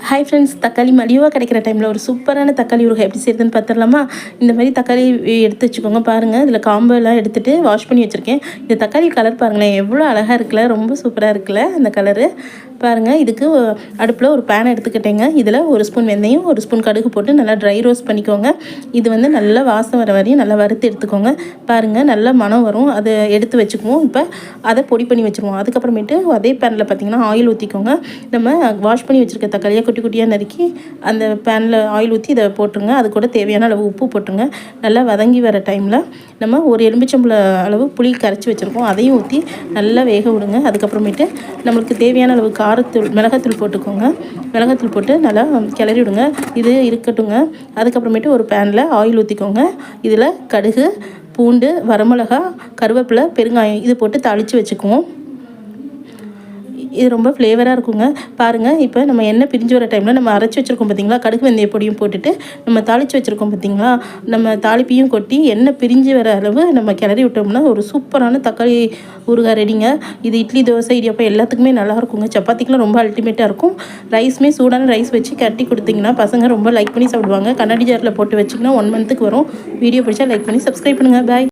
Hi friends, தக்காளி மலிவாக கிடைக்கிற டைமில் ஒரு சூப்பரான தக்காளி ஊறுகாய் எப்படி செய்யுதுன்னு பார்த்துடலாமா? இந்த மாதிரி தக்காளி எடுத்து வச்சுக்கோங்க. பாருங்கள், இதில் காம்பெல்லாம் எடுத்துகிட்டு வாஷ் பண்ணி வச்சுருக்கேன். இந்த தக்காளி கலர் பாருங்களேன், எவ்வளோ அழகாக இருக்குல்ல, ரொம்ப சூப்பராக இருக்குல்ல அந்த கலரு. பாருங்கள், இதுக்கு அடுப்பில் ஒரு பேன் எடுத்துக்கிட்டேங்க. இதில் ஒரு ஸ்பூன் வெந்தயம், ஒரு ஸ்பூன் கடுகு போட்டு நல்லா ட்ரை ரோஸ்ட் பண்ணிக்கோங்க. இது வந்து நல்லா வாசம் வர வரையும் நல்லா வறுத்து எடுத்துக்கோங்க. பாருங்கள், நல்லா மணம் வரும். அதை எடுத்து வச்சுக்குவோம். இப்போ அதை பொடி பண்ணி வச்சுருவோம். அதுக்கப்புறமேட்டு அதே பேனில் பார்த்திங்கன்னா ஆயில் ஊற்றிக்கோங்க. நம்ம வாஷ் பண்ணி வச்சுருக்க தக்காளியை குட்டி குட்டியாக நறுக்கி அந்த பேனில் ஆயில் ஊற்றி இதை போட்டுருங்க. அது கூட தேவையான அளவு உப்பு போட்டுருங்க. நல்லா வதங்கி வர டைமில் நம்ம ஒரு எலுமிச்சம்பழ அளவு புளி கரைச்சி வச்சுருக்கோம். அதையும் ஊற்றி நல்லா வேக விடுங்க. அதுக்கப்புறமேட்டு நம்மளுக்கு தேவையான அளவு காரத்தூள், மிளகாத்தூள் போட்டுக்கோங்க. மிளகாத்தூள் போட்டு நல்லா கிளறி விடுங்க. இது இருக்கட்டுங்க. அதுக்கப்புறமேட்டு ஒரு பேனில் ஆயில் ஊற்றிக்கோங்க. இதில் கடுகு, பூண்டு, வரமிளகா, கருவேப்பிலை, பெருங்காயம் இது போட்டு தாளித்து வச்சுக்குவோம். இது ரொம்ப ஃப்ளேவராக இருக்குங்க. பாருங்கள், இப்போ நம்ம எண்ணெய் பிரிஞ்சு வர டைமில் நம்ம அரைச்சி வச்சுருக்கோம் பார்த்திங்களா, கடுகு வெந்தய பொடியும் போட்டுட்டு நம்ம தாளித்து வச்சுருக்கோம் பார்த்திங்களா, நம்ம தாளிப்பையும் கொட்டி எண்ணெய் பிரிஞ்சு வர அளவு நம்ம கிளறி விட்டோம்னா ஒரு சூப்பரான தக்காளி ஊறுகாய் ரெடிங்க. இது இட்லி, தோசை, இடியாப்பம் எல்லாத்துக்குமே நல்லாயிருக்குங்க. சப்பாத்திக்கெலாம் ரொம்ப அல்டிமேட்டாக இருக்கும். ரைஸுமே சூடான ரைஸ் வச்சு கட்டி கொடுத்திங்கன்னா பசங்க ரொம்ப லைக் பண்ணி சாப்பிடுவாங்க. கண்ணாடி ஜாரில் போட்டு வச்சிங்கன்னா 1 மந்த்துக்கு வரும். வீடியோ பிடிச்சா லைக் பண்ணி சப்ஸ்கிரைப் பண்ணுங்கள். பாய்.